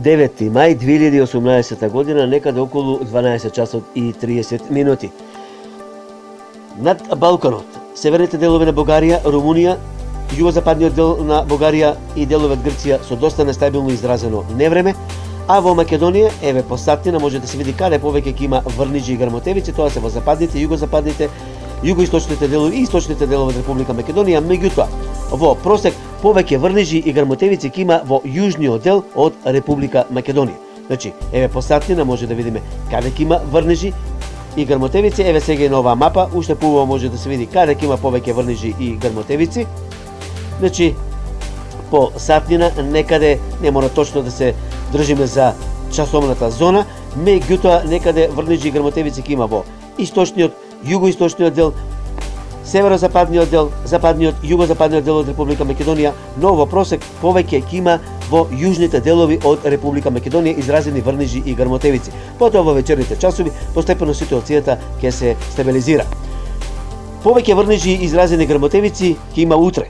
9 мај 2018 година, некаде околу 12 часот и 30 минути. Над Балканот, северните делови на Бугарија, Румунија, југозападниот дел на Бугарија и делови од Грција со доста нестабилно изразено невреме, а во Македонија, еве по сатнина може да се види каде повеќе ќе има врнежи и грмотевици, тоа се во западните, југозападните, југоисточните делови и источните делови од Република Македонија, меѓутоа во просек повеќе врнежи и грмотевици ќе има во јужниот дел од Република Македонија. Значи, еве по сатнина може да видиме каде ќе има врнежи и грмотевици, еве сега и на оваа мапа, уште поубаво може да се види каде ќе има повеќе врнежи и грмотевици. Значи, по сатнина некаде не мора точно да се држиме за часовната зона, меѓутоа некаде врнежи и грмотевици ќе има во источниот, југоисточниот дел, северозападниот дел, западниот, југозападниот дел од Република Македонија, но во просек повеќе ќе има во јужните делови од Република Македонија изразени врнежи и грмотевици. Потоа во вечерните часови постепено ситуацијата ќе се стабилизира. Повеќе врнежи и изразени грмотевици ќе има утре.